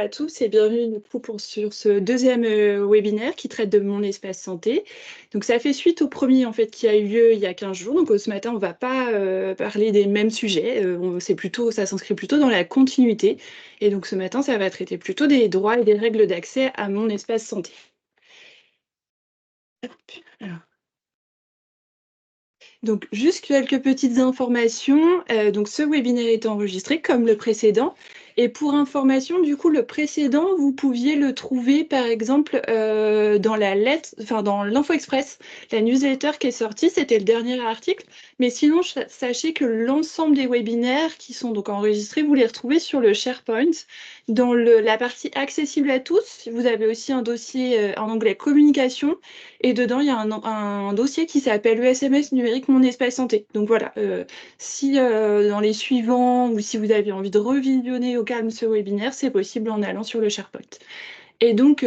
tous et bienvenue du coup sur ce deuxième webinaire qui traite de mon espace santé. Donc ça fait suite au premier en fait qui a eu lieu il y a 15 jours. Donc ce matin on va pas parler des mêmes sujets, ça s'inscrit plutôt dans la continuité. Et donc ce matin ça va traiter plutôt des droits et des règles d'accès à mon espace santé. Hop, alors. Donc juste quelques petites informations. Donc ce webinaire est enregistré comme le précédent. Et pour information, du coup, le précédent, vous pouviez le trouver, par exemple, dans la lettre, enfin dans l'Info Express, la newsletter qui est sortie, c'était le dernier article. Mais sinon, sachez que l'ensemble des webinaires qui sont donc enregistrés, vous les retrouvez sur le SharePoint. Dans la partie accessible à tous, vous avez aussi un dossier en anglais communication. Et dedans, il y a un dossier qui s'appelle ESMS numérique Mon Espace Santé. Donc voilà, si dans les suivants ou si vous avez envie de revisionner au calme ce webinaire, c'est possible en allant sur le SharePoint. Et donc,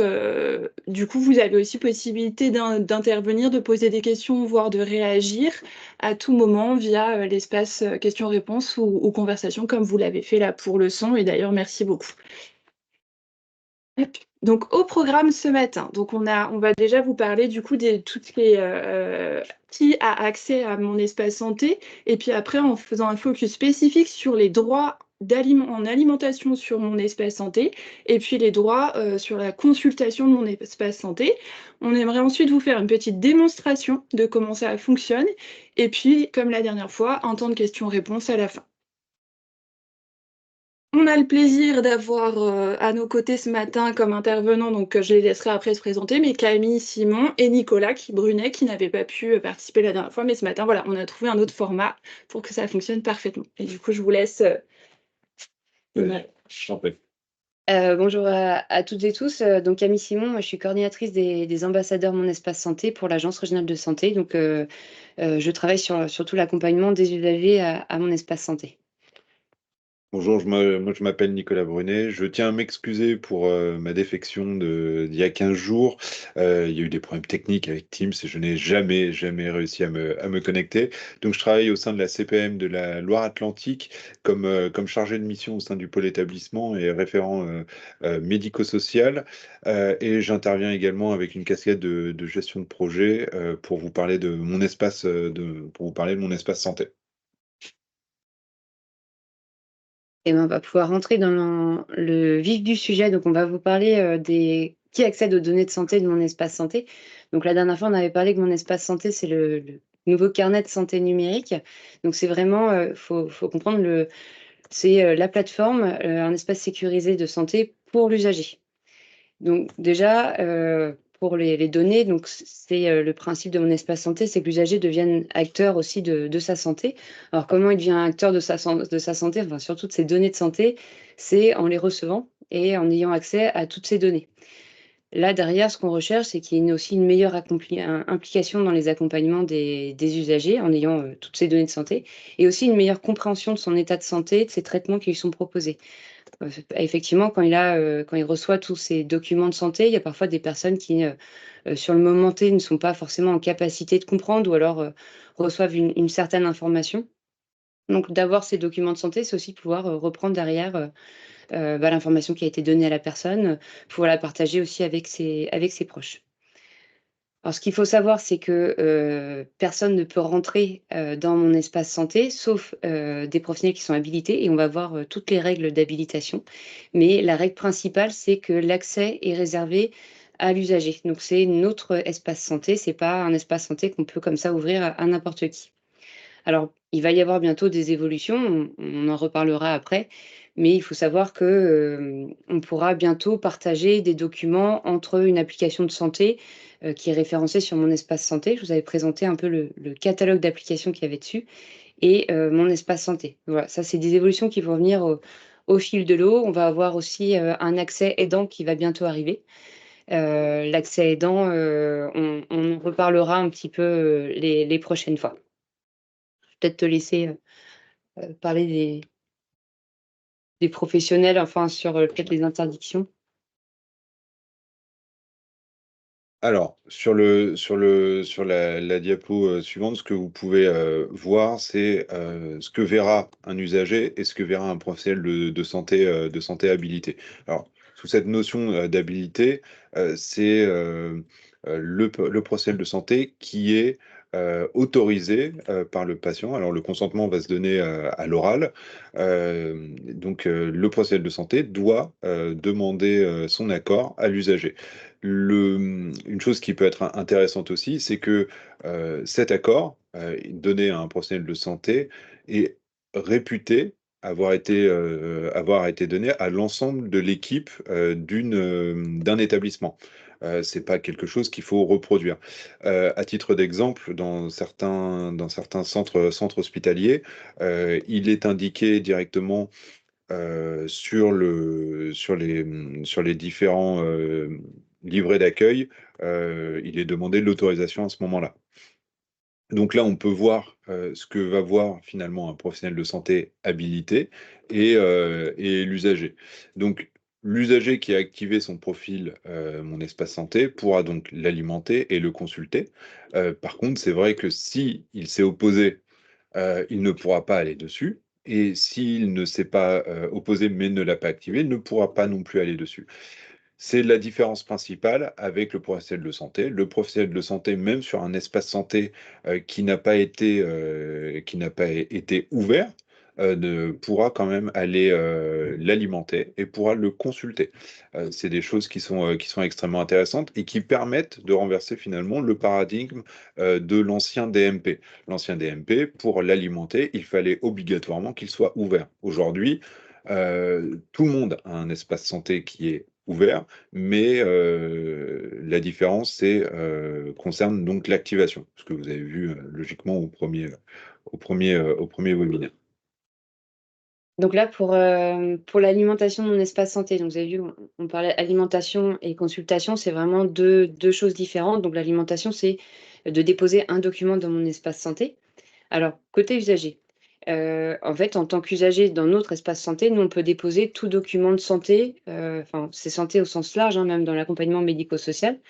du coup, vous avez aussi possibilité d'intervenir, de poser des questions, voire de réagir à tout moment via l'espace questions-réponses ou conversations, comme vous l'avez fait là pour le son. Et d'ailleurs, merci beaucoup. Donc au programme ce matin, donc on va déjà vous parler du coup de toutes les qui a accès à mon espace santé, et puis après en faisant un focus spécifique sur les droits en alimentation sur mon espace santé, et puis les droits sur la consultation de mon espace santé. On aimerait ensuite vous faire une petite démonstration de comment ça fonctionne, et puis comme la dernière fois, un temps de questions-réponses à la fin. On a le plaisir d'avoir à nos côtés ce matin comme intervenants, donc je les laisserai après se présenter, mais Camille, Simon et Nicolas Brunet qui n'avaient pas pu participer la dernière fois, mais ce matin, voilà, on a trouvé un autre format pour que ça fonctionne parfaitement. Et du coup, je vous laisse. Bonjour à toutes et tous. Donc Camille Simon, moi je suis coordinatrice des ambassadeurs Mon Espace Santé pour l'Agence régionale de santé. Donc je travaille sur tout l'accompagnement des usagers à Mon Espace Santé. Bonjour, moi je m'appelle Nicolas Brunet. Je tiens à m'excuser pour ma défection d'il y a 15 jours. Il y a eu des problèmes techniques avec Teams et je n'ai jamais réussi à me connecter. Donc je travaille au sein de la CPM de la Loire-Atlantique comme chargé de mission au sein du pôle établissement et référent médico-social. Et j'interviens également avec une casquette de gestion de projet pour vous parler de mon espace, pour vous parler de mon espace santé. Et ben, on va pouvoir rentrer dans le vif du sujet. Donc, on va vous parler des qui accède aux données de santé de Mon Espace Santé. Donc, la dernière fois, on avait parlé que Mon Espace Santé, c'est le nouveau carnet de santé numérique. Donc, c'est vraiment, faut comprendre, c'est la plateforme, un espace sécurisé de santé pour l'usager. Donc déjà, pour les données, donc c'est le principe de Mon Espace Santé, c'est que l'usager devienne acteur aussi de sa santé. Alors comment il devient acteur de sa santé, enfin surtout de ses données de santé? C'est en les recevant et en ayant accès à toutes ces données. Là, derrière, ce qu'on recherche, c'est qu'il y ait aussi une meilleure implication dans les accompagnements des usagers en ayant toutes ces données de santé et aussi une meilleure compréhension de son état de santé, de ses traitements qui lui sont proposés. Effectivement, quand il reçoit tous ces documents de santé, il y a parfois des personnes qui, sur le moment T, ne sont pas forcément en capacité de comprendre ou alors, reçoivent une certaine information. Donc d'avoir ces documents de santé, c'est aussi pouvoir, reprendre derrière, l'information qui a été donnée à la personne, pouvoir la partager aussi avec ses proches. Alors ce qu'il faut savoir, c'est que, personne ne peut rentrer, dans Mon Espace Santé sauf, des professionnels qui sont habilités et on va voir, toutes les règles d'habilitation. Mais la règle principale, c'est que l'accès est réservé à l'usager. Donc c'est notre espace santé, c'est pas un espace santé qu'on peut comme ça ouvrir à n'importe qui. Alors, il va y avoir bientôt des évolutions, on en reparlera après, mais il faut savoir que, on pourra bientôt partager des documents entre une application de santé, qui est référencée sur Mon Espace Santé. Je vous avais présenté un peu le catalogue d'applications qu'il y avait dessus et Mon Espace Santé. Voilà, ça c'est des évolutions qui vont venir au fil de l'eau. On va avoir aussi, un accès aidant qui va bientôt arriver. L'accès aidant, on en reparlera un petit peu, les prochaines fois. Peut-être te laisser, parler des professionnels, enfin sur, peut-être les interdictions? Alors, sur la diapo suivante, ce que vous pouvez voir, c'est ce que verra un usager et ce que verra un professionnel de santé habilité. Alors, sous cette notion d'habilité, c'est le professionnel de santé qui est autorisé par le patient. Alors, le consentement va se donner à l'oral. Donc, le professionnel de santé doit demander son accord à l'usager. Une chose qui peut être intéressante aussi, c'est que cet accord donné à un professionnel de santé est réputé avoir été donné à l'ensemble de l'équipe d'un établissement. C'est pas quelque chose qu'il faut reproduire. À titre d'exemple, dans certains centres hospitaliers, il est indiqué directement sur les différents livrets d'accueil, il est demandé l'autorisation à ce moment-là. Donc là, on peut voir ce que va voir finalement un professionnel de santé habilité et l'usager. Donc, l'usager qui a activé son profil Mon Espace Santé pourra donc l'alimenter et le consulter. Par contre, c'est vrai que si il s'est opposé, il ne pourra pas aller dessus. Et s'il ne s'est pas opposé mais ne l'a pas activé, il ne pourra pas non plus aller dessus. C'est la différence principale avec le professionnel de santé. Le professionnel de santé, même sur un espace santé qui n'a pas été ouvert, pourra quand même aller l'alimenter et pourra le consulter. C'est des choses qui sont extrêmement intéressantes et qui permettent de renverser finalement le paradigme de l'ancien DMP. L'ancien DMP, pour l'alimenter, il fallait obligatoirement qu'il soit ouvert. Aujourd'hui, tout le monde a un espace santé qui est ouvert, mais la différence concerne donc l'activation, ce que vous avez vu logiquement au premier webinaire. Donc là, pour l'alimentation de mon espace santé, donc vous avez vu, on parlait alimentation et consultation, c'est vraiment deux choses différentes. Donc l'alimentation, c'est de déposer un document dans mon espace santé. Alors, côté usager, en fait, en tant qu'usager dans notre espace santé, nous, on peut déposer tout document de santé, enfin, c'est santé au sens large, hein, même dans l'accompagnement médico-social,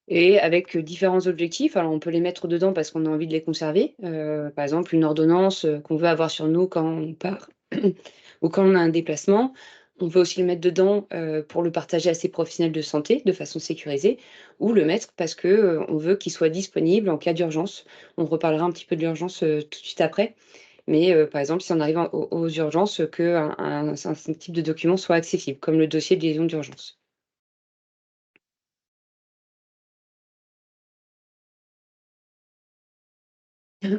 et avec différents objectifs. Alors, on peut les mettre dedans parce qu'on a envie de les conserver. Par exemple, une ordonnance qu'on veut avoir sur nous quand on part ou quand on a un déplacement. On peut aussi le mettre dedans pour le partager à ses professionnels de santé de façon sécurisée, ou le mettre parce que on veut qu'il soit disponible en cas d'urgence. On reparlera un petit peu de l'urgence tout de suite après. Mais par exemple, si on arrive aux urgences, qu'un un type de document soit accessible, comme le dossier de liaison d'urgence.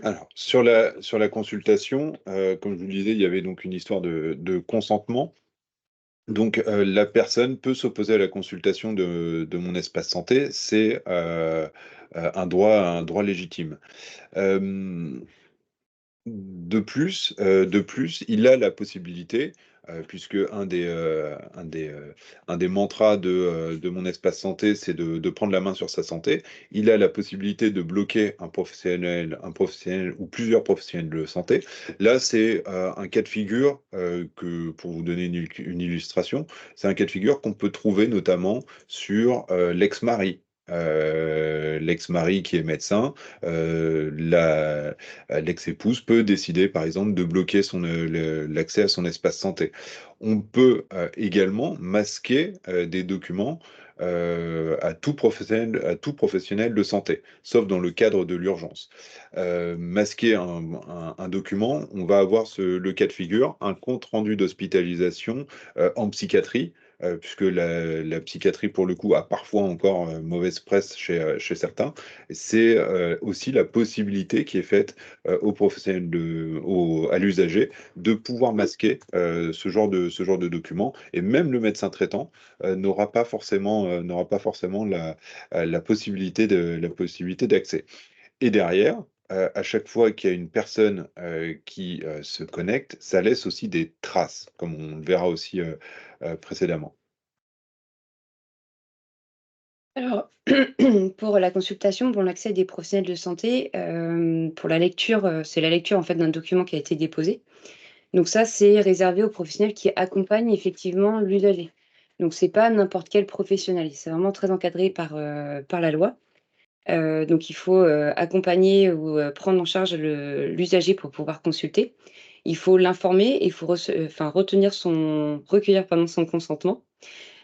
Alors, sur la consultation, comme je vous le disais, il y avait donc une histoire de consentement. Donc, la personne peut s'opposer à la consultation de Mon Espace Santé. C'est un droit légitime. Euh, de plus, il a la possibilité, puisque un des mantras de Mon Espace Santé, c'est de prendre la main sur sa santé. Il a la possibilité de bloquer un professionnel ou plusieurs professionnels de santé. Là, c'est un cas de figure pour vous donner une illustration, c'est un cas de figure qu'on peut trouver notamment sur l'ex-mari qui est médecin, l'ex-épouse peut décider, par exemple, de bloquer l'accès à son espace santé. On peut également masquer des documents à tout professionnel de santé, sauf dans le cadre de l'urgence. Masquer un document, on va avoir le cas de figure, un compte rendu d'hospitalisation en psychiatrie, puisque la psychiatrie, pour le coup, a parfois encore mauvaise presse chez certains. C'est aussi la possibilité qui est faite aux professionnels à l'usager de pouvoir masquer ce genre de document. Et même le médecin traitant n'aura pas forcément la possibilité d'accès. Et derrière, à chaque fois qu'il y a une personne qui se connecte, ça laisse aussi des traces, comme on le verra aussi précédemment. Alors, pour la consultation, pour l'accès des professionnels de santé, pour la lecture, c'est la lecture en fait d'un document qui a été déposé. Donc ça, c'est réservé aux professionnels qui accompagnent effectivement l'usager. Donc c'est pas n'importe quel professionnel, c'est vraiment très encadré par la loi. Donc il faut, accompagner ou, prendre en charge l'usager pour pouvoir consulter. Il faut l'informer et il faut recueillir pardon, son consentement.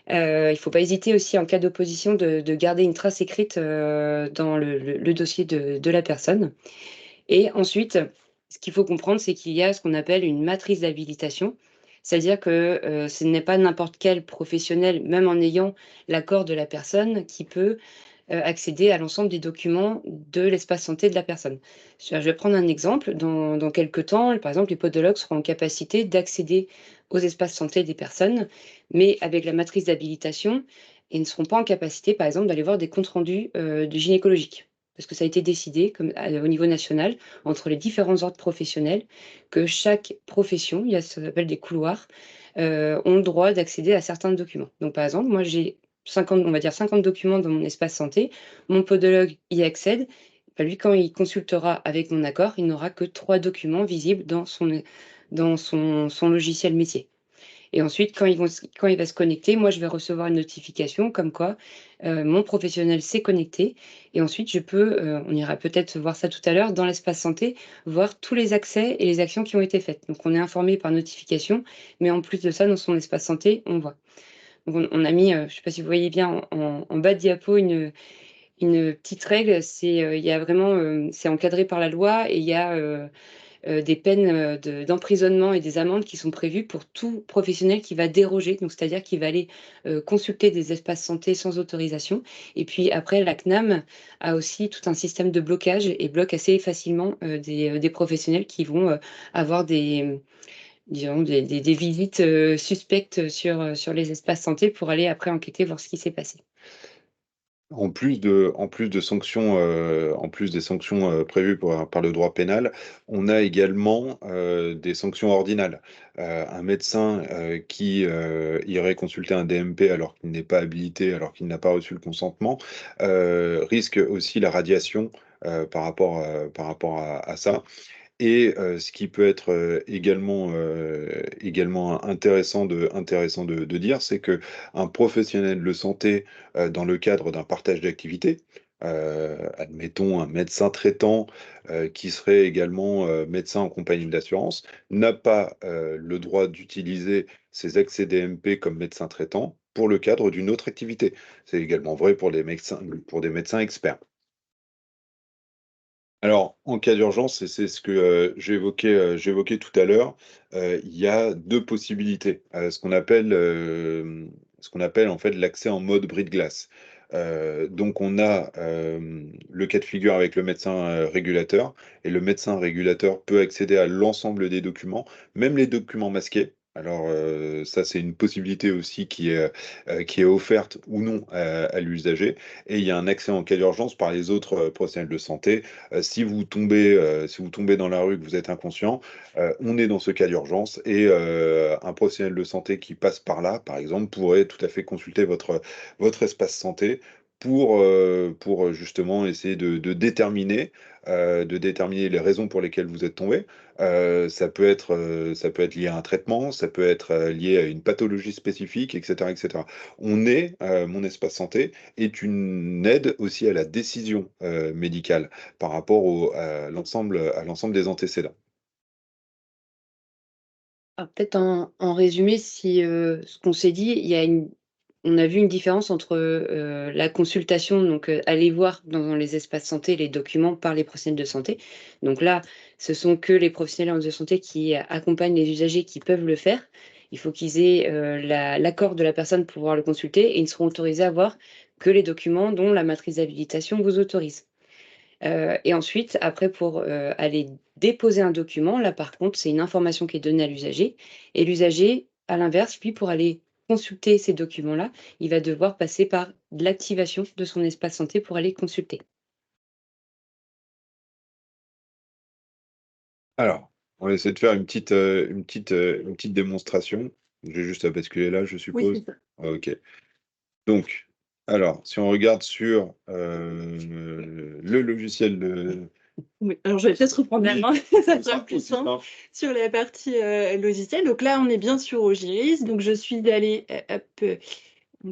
Il ne faut pas hésiter aussi en cas d'opposition de garder une trace écrite dans le dossier de la personne. Et ensuite, ce qu'il faut comprendre, c'est qu'il y a ce qu'on appelle une matrice d'habilitation. C'est-à-dire que ce n'est pas n'importe quel professionnel, même en ayant l'accord de la personne, qui peut accéder à l'ensemble des documents de l'espace santé de la personne. Je vais prendre un exemple. Dans quelques temps, par exemple, les podologues seront en capacité d'accéder aux espaces santé des personnes, mais avec la matrice d'habilitation, ils ne seront pas en capacité, par exemple, d'aller voir des comptes rendus de gynécologique. Parce que ça a été décidé au niveau national, entre les différents ordres professionnels, que chaque profession, il y a ce qu'on appelle des couloirs, ont le droit d'accéder à certains documents. Donc, par exemple, moi, j'ai 50, on va dire 50 documents dans mon espace santé. Mon podologue y accède. Bah, lui, quand il consultera avec mon accord, il n'aura que 3 documents visibles dans son logiciel métier. Et ensuite, quand il va se connecter, moi, je vais recevoir une notification comme quoi mon professionnel s'est connecté. Et ensuite, je peux, on ira peut-être voir ça tout à l'heure, dans l'espace santé, voir tous les accès et les actions qui ont été faites. Donc, on est informé par notification, mais en plus de ça, dans son espace santé, on voit. Donc on a mis, je ne sais pas si vous voyez bien en bas de diapo une petite règle, il y a vraiment, c'est encadré par la loi et il y a, des peines, d'emprisonnement et des amendes qui sont prévues pour tout professionnel qui va déroger. Donc c'est-à-dire qui va aller, consulter des espaces santé sans autorisation et puis après la CNAM a aussi tout un système de blocage et bloque assez facilement, des professionnels qui vont, avoir disons des visites, suspectes sur les espaces santé pour aller après enquêter, voir ce qui s'est passé. En plus des sanctions prévues par le droit pénal, on a également des sanctions ordinales. Un médecin qui irait consulter un DMP alors qu'il n'est pas habilité, alors qu'il n'a pas reçu le consentement, risque aussi la radiation par rapport à ça. Et ce qui peut être également intéressant de dire, c'est qu'un professionnel de santé, dans le cadre d'un partage d'activités, admettons un médecin traitant qui serait également médecin en compagnie d'assurance, n'a pas le droit d'utiliser ses accès DMP comme médecin traitant pour le cadre d'une autre activité. C'est également vrai pour des médecins experts. Alors, en cas d'urgence, et c'est ce que j'évoquais tout à l'heure, il y a deux possibilités. Ce qu'on appelle en fait l'accès en mode bris de glace. Donc, on a le cas de figure avec le médecin régulateur, et le médecin régulateur peut accéder à l'ensemble des documents, même les documents masqués. Alors, ça, c'est une possibilité aussi qui est offerte ou non à l'usager. Et il y a un accès en cas d'urgence par les autres professionnels de santé. Si vous tombez dans la rue, que vous êtes inconscient, on est dans ce cas d'urgence et un professionnel de santé qui passe par là, par exemple, pourrait tout à fait consulter votre espace santé pour justement essayer de déterminer les raisons pour lesquelles vous êtes tombé. Ça peut être lié à un traitement, ça peut être lié à une pathologie spécifique, etc., etc. Mon espace santé est une aide aussi à la décision médicale par rapport à l'ensemble des antécédents. Alors peut-être en résumé, si, ce qu'on s'est dit, on a vu une différence entre, la consultation, donc, aller voir dans les espaces santé les documents par les professionnels de santé. Donc là, ce sont que les professionnels de santé qui accompagnent les usagers qui peuvent le faire. Il faut qu'ils aient, l'accord de la personne pour pouvoir le consulter et ils ne seront autorisés à voir que les documents dont la matrice d'habilitation vous autorise. Et ensuite, après pour, aller déposer un document, là par contre, c'est une information qui est donnée à l'usager et l'usager, à l'inverse, lui, pour aller consulter ces documents-là, il va devoir passer par l'activation de son espace santé pour aller consulter. Alors, on va essayer de faire une petite démonstration. J'ai juste à basculer là, je Oui, c'est suppose. ça. Ok. Donc, alors, si on regarde sur le logiciel de... Oui, alors je vais peut-être reprendre la Oui, main, ça ce sera sera plus aussi simple. simple. Sur la partie logicielle. Donc là, on est bien sur Ogiris. Donc je suis allée, hop,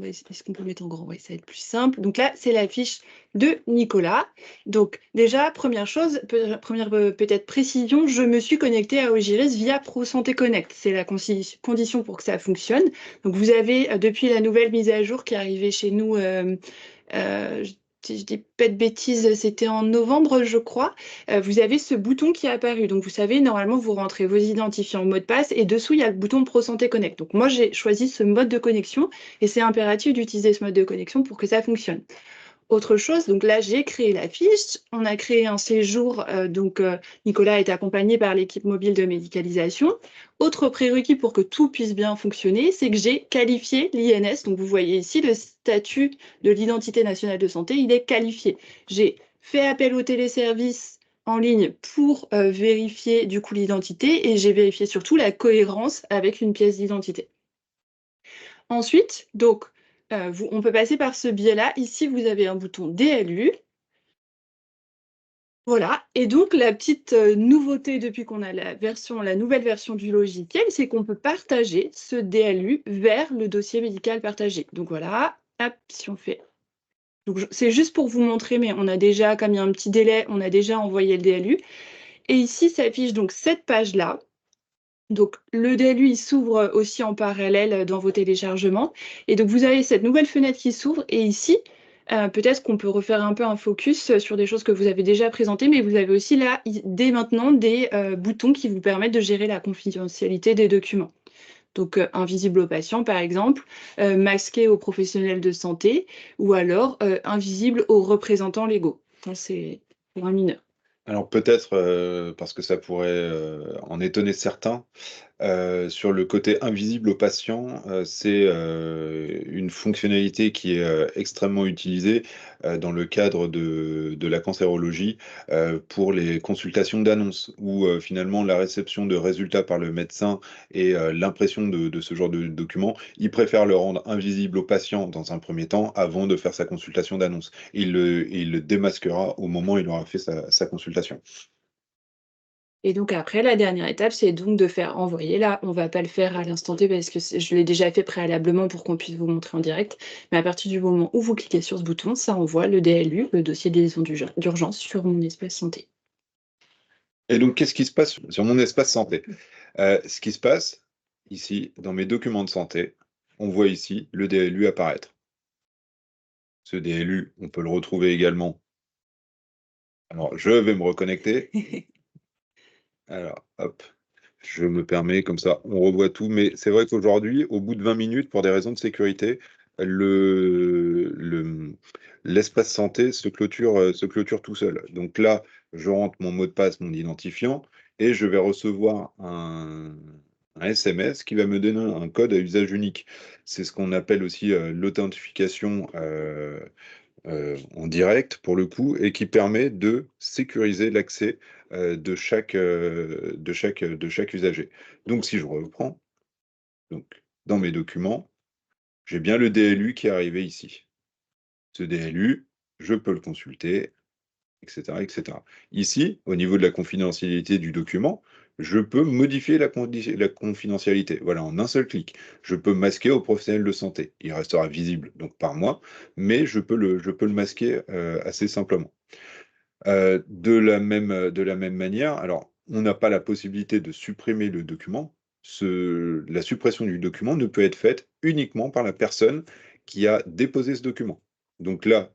est-ce qu'on peut mettre en grand? Oui, ça va être plus simple. Donc là, c'est la fiche de Nicolas. Donc déjà, première chose, première peut-être précision, je me suis connectée à Ogiris via ProSanté Connect. C'est la condition pour que ça fonctionne. Donc vous avez, depuis la nouvelle mise à jour qui est arrivée chez nous, si je dis pas de bêtises, c'était en novembre, je crois, vous avez ce bouton qui est apparu. Donc vous savez, normalement, vous rentrez vos identifiants mot de passe et dessous, il y a le bouton ProSanté Connect. Donc moi, j'ai choisi ce mode de connexion et c'est impératif d'utiliser ce mode de connexion pour que ça fonctionne. Autre chose, donc là, j'ai créé la fiche. On a créé un séjour, Nicolas est accompagné par l'équipe mobile de médicalisation. Autre prérequis pour que tout puisse bien fonctionner, c'est que j'ai qualifié l'INS. Donc vous voyez ici, le statut de l'identité nationale de santé, il est qualifié. J'ai fait appel au téléservice en ligne pour vérifier du coup l'identité et j'ai vérifié surtout la cohérence avec une pièce d'identité. Ensuite, donc, on peut passer par ce biais-là. Ici, vous avez un bouton DLU. Voilà. Et donc, la petite nouveauté depuis qu'on a la nouvelle version du logiciel, c'est qu'on peut partager ce DLU vers le dossier médical partagé. Donc voilà, hop, si on fait. Donc, c'est juste pour vous montrer, mais on a déjà, comme il y a un petit délai, on a déjà envoyé le DLU. Et ici s'affiche donc cette page-là. Donc, le DLU, il s'ouvre aussi en parallèle dans vos téléchargements. Et donc, vous avez cette nouvelle fenêtre qui s'ouvre. Et ici, peut-être qu'on peut refaire un peu un focus sur des choses que vous avez déjà présentées, mais vous avez aussi là, dès maintenant, des boutons qui vous permettent de gérer la confidentialité des documents. Donc, invisible aux patients, par exemple, masqué aux professionnels de santé, ou alors invisible aux représentants légaux. Ça, c'est pour un mineur. Alors peut-être, parce que ça pourrait, en étonner certains, sur le côté invisible aux patients, c'est, une fonctionnalité qui est, extrêmement utilisée, dans le cadre de la cancérologie, pour les consultations d'annonces où, finalement la réception de résultats par le médecin et l'impression de ce genre de documents, il préfère le rendre invisible aux patients dans un premier temps avant de faire sa consultation d'annonce. Il le démasquera au moment où il aura fait sa consultation. Et donc après, la dernière étape, c'est donc de faire envoyer. Là, on va pas le faire à l'instant T parce que je l'ai déjà fait préalablement pour qu'on puisse vous montrer en direct. Mais à partir du moment où vous cliquez sur ce bouton, ça envoie le DLU, le dossier de liaison d'urgence, sur mon espace santé. Et donc, qu'est-ce qui se passe sur mon espace santé? Ce qui se passe, ici, dans mes documents de santé, on voit ici le DLU apparaître. Ce DLU, on peut le retrouver également. Alors, je vais me reconnecter. Alors, hop, je me permets, comme ça, on revoit tout. Mais c'est vrai qu'aujourd'hui, au bout de 20 minutes, pour des raisons de sécurité, l'espace santé se clôture tout seul. Donc là, je rentre mon mot de passe, mon identifiant, et je vais recevoir un SMS qui va me donner un code à usage unique. C'est ce qu'on appelle aussi l'authentification en direct pour le coup et qui permet de sécuriser l'accès de chaque usager. Donc si je reprends, donc, dans mes documents, j'ai bien le DLU qui est arrivé ici. Ce DLU, je peux le consulter, etc., etc. Ici, au niveau de la confidentialité du document, je peux modifier la confidentialité. Voilà, en un seul clic. Je peux masquer au professionnel de santé. Il restera visible donc par moi, mais je peux le masquer assez simplement. De la même manière, alors, on n'a pas la possibilité de supprimer le document. La suppression du document ne peut être faite uniquement par la personne qui a déposé ce document. Donc là,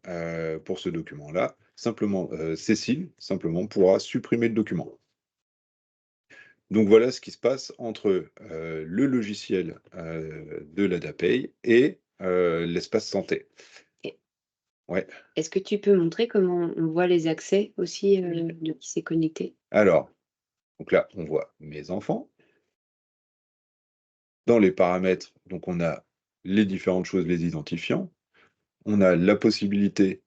pour ce document-là, simplement, Cécile, simplement, pourra supprimer le document. Donc voilà ce qui se passe entre, le logiciel, de l'ADAPEI et l'espace santé. Et Ouais. est-ce que tu peux montrer comment on voit les accès aussi, de qui s'est connecté? Alors, donc là, on voit mes enfants. Dans les paramètres, donc on a les différentes choses, les identifiants. On a la possibilité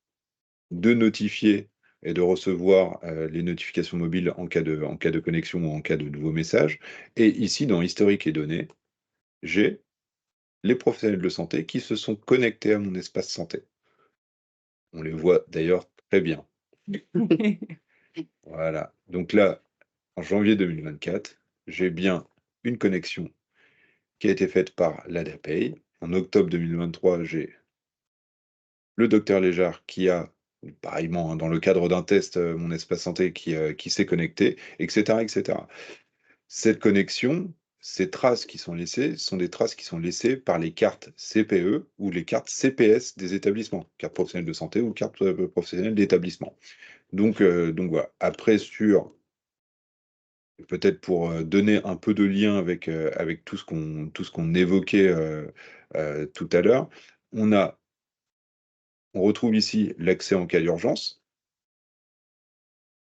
de notifier et de recevoir, les notifications mobiles en cas de connexion ou en cas de nouveaux messages. Et ici, dans historique et données, j'ai les professionnels de santé qui se sont connectés à mon espace santé. On les voit d'ailleurs très bien. Voilà. Donc là, en janvier 2024, j'ai bien une connexion qui a été faite par l'ADAPEI en octobre 2023, j'ai le docteur Léjard qui a, pareillement, hein, dans le cadre d'un test, mon espace santé qui s'est connecté, etc., etc. Cette connexion, ces traces qui sont laissées, sont des traces qui sont laissées par les cartes CPE ou les cartes CPS des établissements, carte professionnelle de santé ou carte professionnelle d'établissement. Donc voilà. Après, peut-être pour donner un peu de lien avec tout ce qu'on évoquait tout à l'heure, on retrouve ici l'accès en cas d'urgence,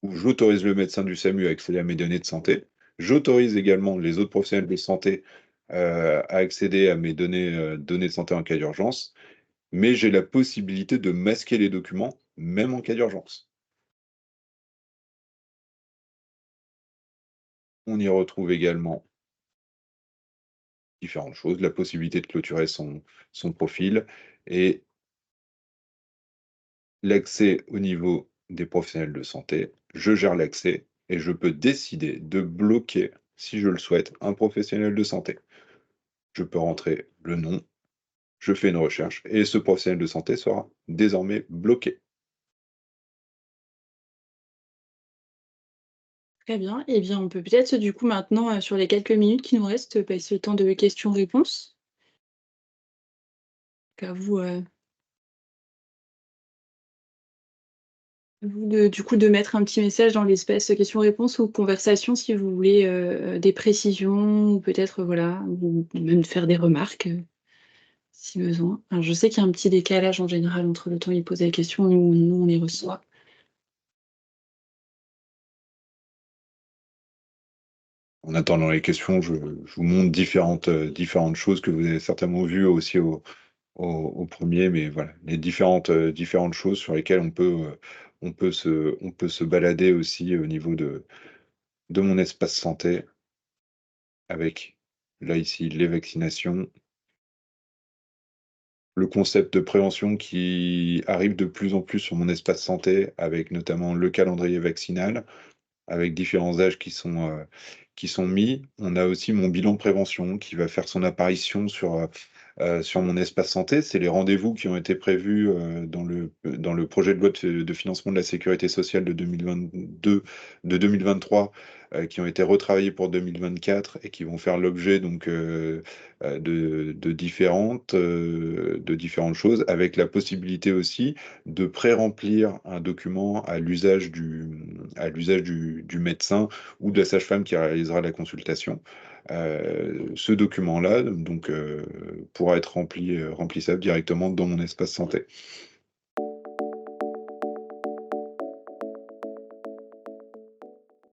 où j'autorise le médecin du SAMU à accéder à mes données de santé. J'autorise également les autres professionnels de santé à accéder à mes données de santé en cas d'urgence, mais j'ai la possibilité de masquer les documents, même en cas d'urgence. On y retrouve également différentes choses, la possibilité de clôturer son profil et l'accès au niveau des professionnels de santé. Je gère l'accès et je peux décider de bloquer, si je le souhaite, un professionnel de santé. Je peux rentrer le nom, je fais une recherche et ce professionnel de santé sera désormais bloqué. Très bien. Eh bien, on peut peut-être, du coup, maintenant, sur les quelques minutes qui nous restent, passer au temps de questions-réponses. À vous, du coup, de mettre un petit message dans l'espace questions-réponses ou conversation si vous voulez des précisions ou peut-être, voilà, ou même faire des remarques si besoin. Alors, je sais qu'il y a un petit décalage en général entre le temps où il pose les questions et nous, on les reçoit. En attendant les questions, je vous montre différentes choses que vous avez certainement vues aussi au premier, mais voilà, les différentes choses sur lesquelles on peut se balader aussi au niveau de mon espace santé avec, là, ici, les vaccinations, le concept de prévention qui arrive de plus en plus sur mon espace santé, avec notamment le calendrier vaccinal, avec différents âges qui sont mis. On a aussi mon bilan de prévention qui va faire son apparition sur mon espace santé. C'est les rendez-vous qui ont été prévus dans le projet de loi de financement de la sécurité sociale de 2022, de 2023, qui ont été retravaillés pour 2024 et qui vont faire l'objet donc de différentes choses, avec la possibilité aussi de pré-remplir un document à l'usage du médecin ou de la sage-femme qui réalisera la consultation. Ce document-là donc pourra être remplissable directement dans mon espace santé.